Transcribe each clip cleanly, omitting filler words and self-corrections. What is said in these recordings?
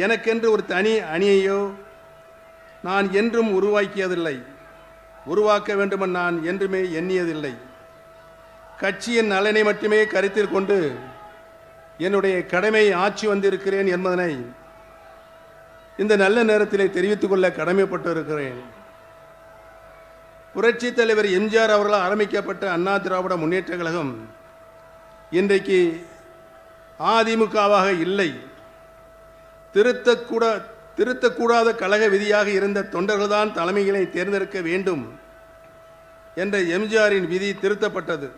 எனக்கென்று ஒரு தனி அணியையோ நான் என்றும் உருவாக்கியதில்லை, உருவாக்க வேண்டுமென நான் என்றுமே எண்ணியதில்லை. கட்சியின் நலனை மட்டுமே கருத்தில் கொண்டு என்னுடைய கடமை ஆட்சி வந்திருக்கிறேன் என்பதனை இந்த நல்ல நேரத்திலே தெரிவித்துக் கொள்ள கடமைப்பட்டு இருக்கிறேன். புரட்சி தலைவர் எம்ஜிஆர் அவர்களால் ஆரம்பிக்கப்பட்ட அண்ணா திராவிட முன்னேற்ற கழகம் இன்றைக்கு அதிமுகவாக இல்லை. திருத்தக்கூடாத கழக விதியாக இருந்த தொண்டர்கள்தான் தலைமைகளை தேர்ந்தெடுக்க வேண்டும் என்ற எம்ஜிஆரின் விதி திருத்தப்பட்டது.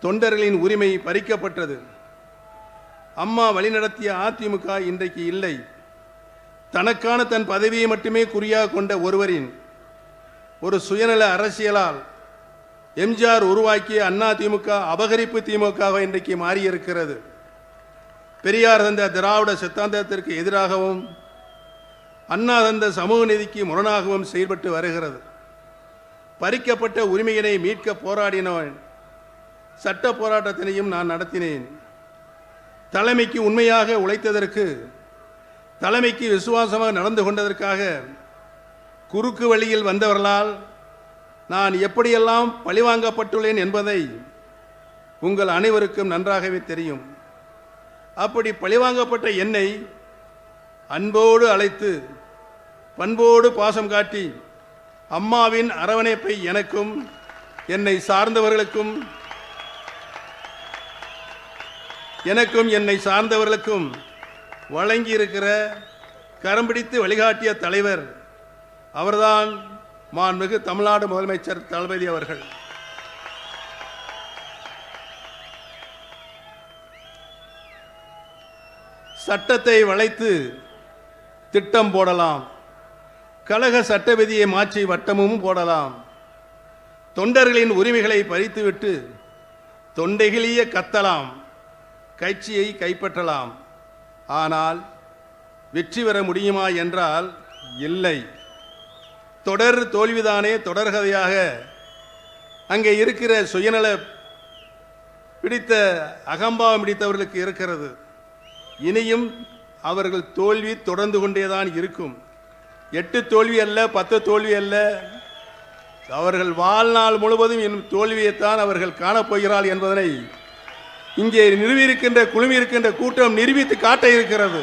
தொண்டர்களின் உரிமை பறிக்கப்பட்டது. அம்மா வழிநடத்திய அதிமுக இன்றைக்கு இல்லை. தனக்கான தன் பதவியை மட்டுமே குறியாக கொண்ட ஒருவரின் ஒரு சுயநல அரசியலால் எம்ஜிஆர் உருவாக்கிய அண்ணா திமுக அபகரிப்பு திமுக இன்றைக்கு மாறியிருக்கிறது. பெரியார் தந்த திராவிட சித்தாந்தத்திற்கு எதிராகவும் அண்ணா தந்த சமூக நீதிக்கு முரணாகவும் செயல்பட்டு வருகிறது. பறிக்கப்பட்ட உரிமையினை மீட்க போராடினவன் சட்ட போராட்டத்தினையும் நான் நடத்தினேன். தலைமைக்கு உண்மையாக உழைத்ததற்கு, தலைமைக்கு விசுவாசமாக நடந்து கொண்டதற்காக குறுக்கு வழியில் வந்தவர்களால் நான் எப்படியெல்லாம் பழிவாங்கப்பட்டுள்ளேன் என்பதை உங்கள் அனைவருக்கும் நன்றாகவே தெரியும். அப்படி பழிவாங்கப்பட்ட என்னை அன்போடு அழைத்து பண்போடு பாசம் காட்டி அம்மாவின் அரவணைப்பை எனக்கும் என்னை சார்ந்தவர்களுக்கும் வழங்கியிருக்கிற கரம் பிடித்து வழிகாட்டிய தலைவர் அவர்தான் மாண்புமிகு தமிழ்நாடு முதலமைச்சர் தளபதி அவர்கள். சட்டத்தை வளைத்து திட்டம் போடலாம், கழக சட்ட விதியை மாற்றி வட்டமும் போடலாம், தொண்டர்களின் உரிமைகளை பறித்துவிட்டு தொண்டைகளிய கத்தலாம், கட்சியை கைப்பற்றலாம். ஆனால் வெற்றி பெற முடியுமா என்றால் இல்லை. தொடர் தோல்விதானே தொடர்கதையாக அங்கே இருக்கிற சுயநல பிடித்த அகம்பாவம் பிடித்தவர்களுக்கு இருக்கிறது. இனியும் அவர்கள் தோல்வி தொடர்ந்து கொண்டேதான் இருக்கும். 8 தோல்வி அல்ல, 10 தோல்வி அல்ல, அவர்கள் வாழ்நாள் முழுவதும் இன்னும் தோல்வியைத்தான் அவர்கள் காணப்போகிறார்கள் என்பதனை இங்கே குழுமி இருக்கின்ற கூட்டம் நிரூபித்து காட்ட இருக்கிறது.